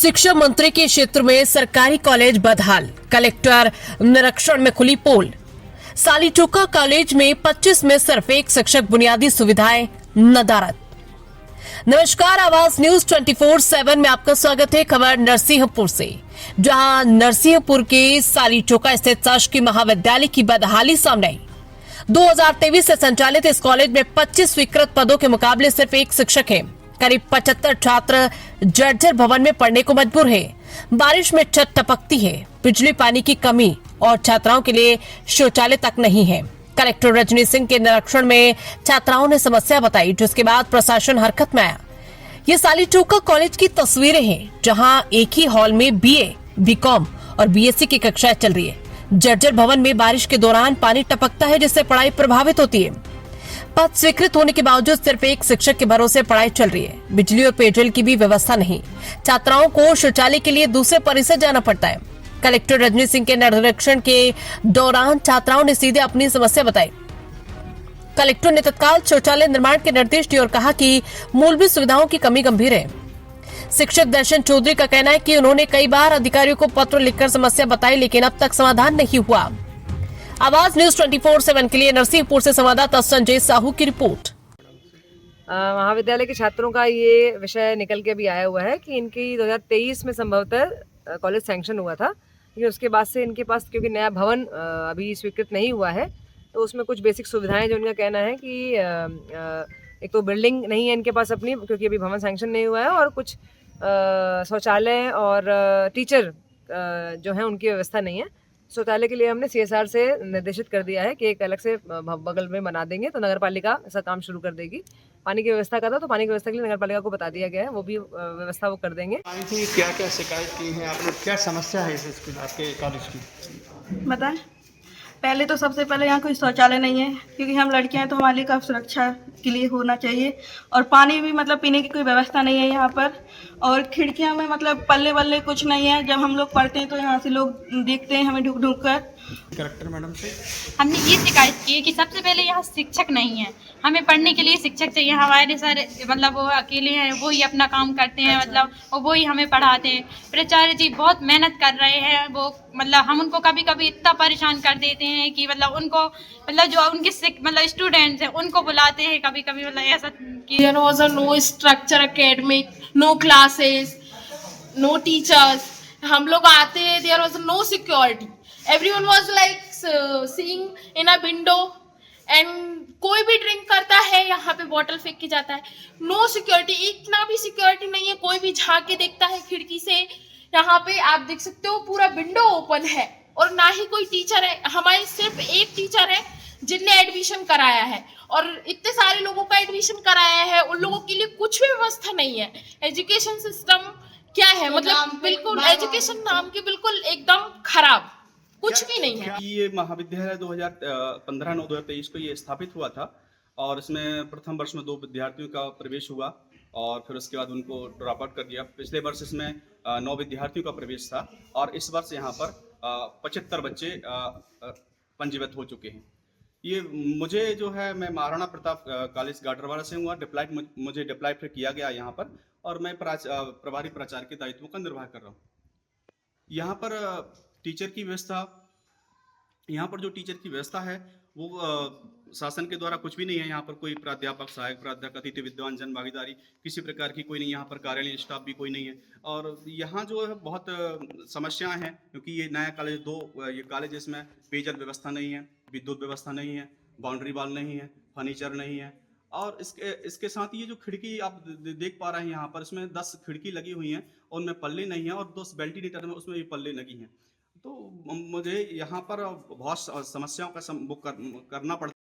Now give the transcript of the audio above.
शिक्षा मंत्री के क्षेत्र में सरकारी कॉलेज बदहाल, कलेक्टर निरीक्षण में खुली पोल। सालीचोका कॉलेज में 25 में सिर्फ एक शिक्षक, बुनियादी सुविधाएं नदारद। नमस्कार, आवाज न्यूज 24/7 में आपका स्वागत है। खबर नरसिंहपुर से, जहां नरसिंहपुर के सालीचोका स्थित शासकीय महाविद्यालय की बदहाली सामने आई। 2023 से संचालित इस कॉलेज में 25 स्वीकृत पदों के मुकाबले सिर्फ एक शिक्षक है। करीब 75 छात्र जर्जर भवन में पढ़ने को मजबूर है। बारिश में छत टपकती है, बिजली पानी की कमी और छात्राओं के लिए शौचालय तक नहीं है। कलेक्टर रजनी सिंह के निरीक्षण में छात्राओं ने समस्या बताई, जिसके बाद प्रशासन हरकत में आया। ये सालीचोका कॉलेज की तस्वीरें हैं, जहां एक ही हॉल में बीए, बीकॉम और बीएससी की कक्षाएं चल रही है। जर्जर भवन में बारिश के दौरान पानी टपकता है, जिससे पढ़ाई प्रभावित होती है। पद स्वीकृत होने के बावजूद सिर्फ एक शिक्षक के भरोसे पढ़ाई चल रही है। बिजली और पेयजल की भी व्यवस्था नहीं। छात्राओं को शौचालय के लिए दूसरे परिसर जाना पड़ता है। कलेक्टर रजनी सिंह के निरीक्षण के दौरान छात्राओं ने सीधे अपनी समस्या बताई। कलेक्टर ने तत्काल शौचालय निर्माण के निर्देश दिए और कहा कि मूलभूत सुविधाओं की कमी गंभीर है। शिक्षक दर्शन चौधरी का कहना है कि उन्होंने कई बार अधिकारियों को पत्र लिखकर समस्या बताई, लेकिन अब तक समाधान नहीं हुआ। आवाज न्यूज 24/7 के लिए नरसिंहपुर से संवाददाता संजय साहू की रिपोर्ट। महाविद्यालय के छात्रों का ये विषय निकल के भी आया हुआ है कि इनकी 2023 में संभवतः कॉलेज सैंक्शन हुआ था, लेकिन उसके बाद से इनके पास क्योंकि नया भवन अभी स्वीकृत नहीं हुआ है, तो उसमें कुछ बेसिक सुविधाएं जो इनका कहना है कि एक तो बिल्डिंग नहीं है इनके पास अपनी, क्योंकि अभी भवन सैंक्शन नहीं हुआ है, और कुछ शौचालय और टीचर जो है उनकी व्यवस्था नहीं है। शौचालय के लिए हमने सीएसआर से निर्देशित कर दिया है कि एक अलग से बगल में बना देंगे, तो नगर पालिका ऐसा काम शुरू कर देगी। पानी की व्यवस्था का था, तो पानी की व्यवस्था के लिए नगर पालिका को बता दिया गया है, वो भी व्यवस्था वो कर देंगे। क्या क्या शिकायत की है आपने, क्या समस्या है इस आपके कॉलेज की बताएं। पहले तो सबसे पहले यहाँ कोई शौचालय नहीं है, क्योंकि हम लड़कियां हैं तो हमारे लिए काफ़ी सुरक्षा के लिए होना चाहिए। और पानी भी मतलब पीने की कोई व्यवस्था नहीं है यहाँ पर। और खिड़कियाँ में मतलब पल्ले वल्ले कुछ नहीं है। जब हम लोग पढ़ते हैं तो यहाँ से लोग देखते हैं हमें ढूक ढूक कर। कलेक्टर मैडम से हमने ये शिकायत की है कि सबसे पहले यहाँ शिक्षक नहीं है। हमें पढ़ने के लिए शिक्षक चाहिए। हमारे सर मतलब वो अकेले हैं, वो ही अपना काम करते हैं, मतलब वो ही हमें पढ़ाते हैं। प्राचार्य जी बहुत मेहनत कर रहे हैं, वो मतलब हम उनको कभी कभी इतना परेशान कर देते हैं कि मतलब उनको मतलब जो उनके मतलब स्टूडेंट्स हैं उनको बुलाते हैं कभी कभी, मतलब ऐसा कि there was a no structure academic, no classes, no teachers. हम लोग आते हैं, there was no security, everyone was like seeing in a window and कोई भी ड्रिंक करता है यहाँ पे बॉटल फेंक के जाता है। नो सिक्योरिटी, इतना भी सिक्योरिटी नहीं है। कोई भी झांक के देखता है खिड़की से। यहाँ पे आप देख सकते हो पूरा विंडो ओपन है, और ना ही कोई टीचर है। हमारे सिर्फ एक टीचर है जिनने एडमिशन कराया है, और इतने सारे लोगों का एडमिशन कराया है, उन लोगों के लिए कुछ भी व्यवस्था नहीं है। एजुकेशन सिस्टम क्या है, मतलब बिल्कुल एजुकेशन नाम की बिल्कुल एकदम खराब, कुछ भी नहीं है। ये महाविद्यालय 2015-9-2023 को ये स्थापित हुआ था, और इसमें प्रथम वर्ष में 2 विद्यार्थियों का प्रवेश हुआ, और फिर उसके बाद उनको ड्रॉप आउट कर दिया। पिछले वर्ष इसमें 9 विद्यार्थियों का प्रवेश था, और इस वर्ष यहाँ पर 75 बच्चे पंजीकृत हो चुके हैं। ये मुझे जो है, मैं महाराणा प्रताप कॉलेज गाडरवाड़ा से हूँ, मुझे डिप्लॉय फिर किया गया यहाँ पर, और मैं प्रभारी प्राचार्य के दायित्वों का निर्वाह कर रहा हूँ। यहाँ पर टीचर की व्यवस्था, यहाँ पर जो टीचर की व्यवस्था है वो शासन के द्वारा कुछ भी नहीं है। यहाँ पर कोई प्राध्यापक, सहायक प्राध्यापक, अतिथि विद्वान, जन भागीदारी किसी प्रकार की कोई नहीं। यहाँ पर कार्यालय स्टाफ भी कोई नहीं है, और यहाँ जो है बहुत समस्याएं हैं, क्योंकि ये नया कॉलेज ये कॉलेज, इसमें पेयजल व्यवस्था नहीं है, विद्युत व्यवस्था नहीं है, बाउंड्री वॉल नहीं है, फर्नीचर नहीं है, और इसके साथ ये जो खिड़की आप देख पा रहे हैं यहाँ पर, इसमें 10 खिड़की लगी हुई हैं, उनमें पल्ले नहीं है, और 2 वेंटिलेटर में उसमें भी पल्ले लगी हैं। तो मुझे यहाँ पर बहुत समस्याओं का करना पड़ता